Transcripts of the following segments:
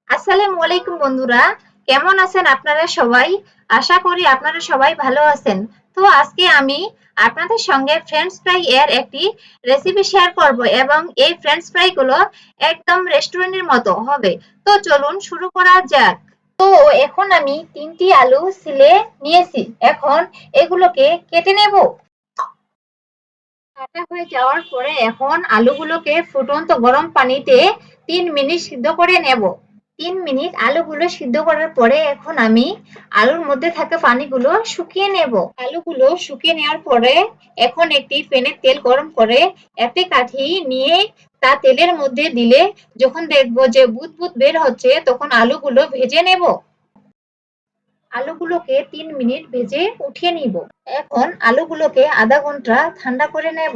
আসসালামু আলাইকুম বন্ধুরা, কেমন আছেন আপনারা সবাই? আশা করি আপনারা সবাই ভালো আছেন। তো আজকে আমি আপনাদের সঙ্গে ফ্রেঞ্চ ফ্রাই এর একটি রেসিপি শেয়ার করব এবং এই ফ্রেঞ্চ ফ্রাই গুলো একদম রেস্টুরেন্টের মতো হবে। তো চলুন শুরু করা যাক। তো এখন আমি 3টি আলু ছিলে নিয়েছি। এখন এগুলোকে কেটে নেব। কাটা হয়ে যাওয়ার পরে এখন আলুগুলোকে ফুটন্ত গরম পানিতে 3 মিনিট সিদ্ধ করে নেব। 3 মিনিট আলুগুলো সিদ্ধ করার পরে এখন আমি আলুর মধ্যে থাকা পানিগুলো শুকিয়ে নেব। আলুগুলো শুকিয়ে নেওয়ার পরে এখন একটি প্যানে তেল গরম করে একটি কাঠি নিয়ে তা তেলের মধ্যে দিলে যখন দেখবো যে বুদবুদ বের হচ্ছে তখন আলুগুলো ভেজে নেব। আলুগুলোকে 3 মিনিট ভেজে উঠিয়ে নিব। এখন আলুগুলোকে আধা ঘন্টা ঠান্ডা করে নেব।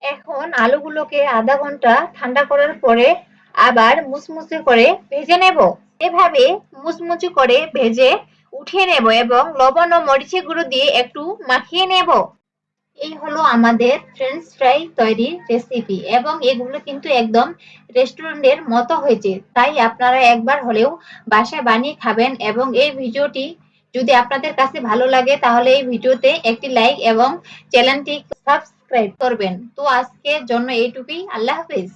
এখন আলুগুলোকে আধা ঘন্টা ঠান্ডা করার পরে আবার মুচমুচে করে ভেজে নেব। এভাবে মুচমুচে করে ভেজে উঠিয়ে নেব এবং লবণ ও মরিচের গুঁড়ো দিয়ে একটু মাখিয়ে নেব। এই হলো আমাদের ফ্রেঞ্চ ফ্রাই তৈরির রেসিপি এবং এগুলো কিন্তু একদম রেস্টুরেন্টের মতো হয়েছে। তাই আপনারা একবার হলেও বাসায় বানিয়ে খাবেন এবং এই ভিডিওটি যদি আপনাদের কাছে ভালো লাগে তাহলে এই ভিডিওতে একটি লাইক এবং চ্যানেলটি সাবস্ক্রাইব করবেন। তো আজকের জন্য এইটুকুই। আল্লাহ হাফেজ।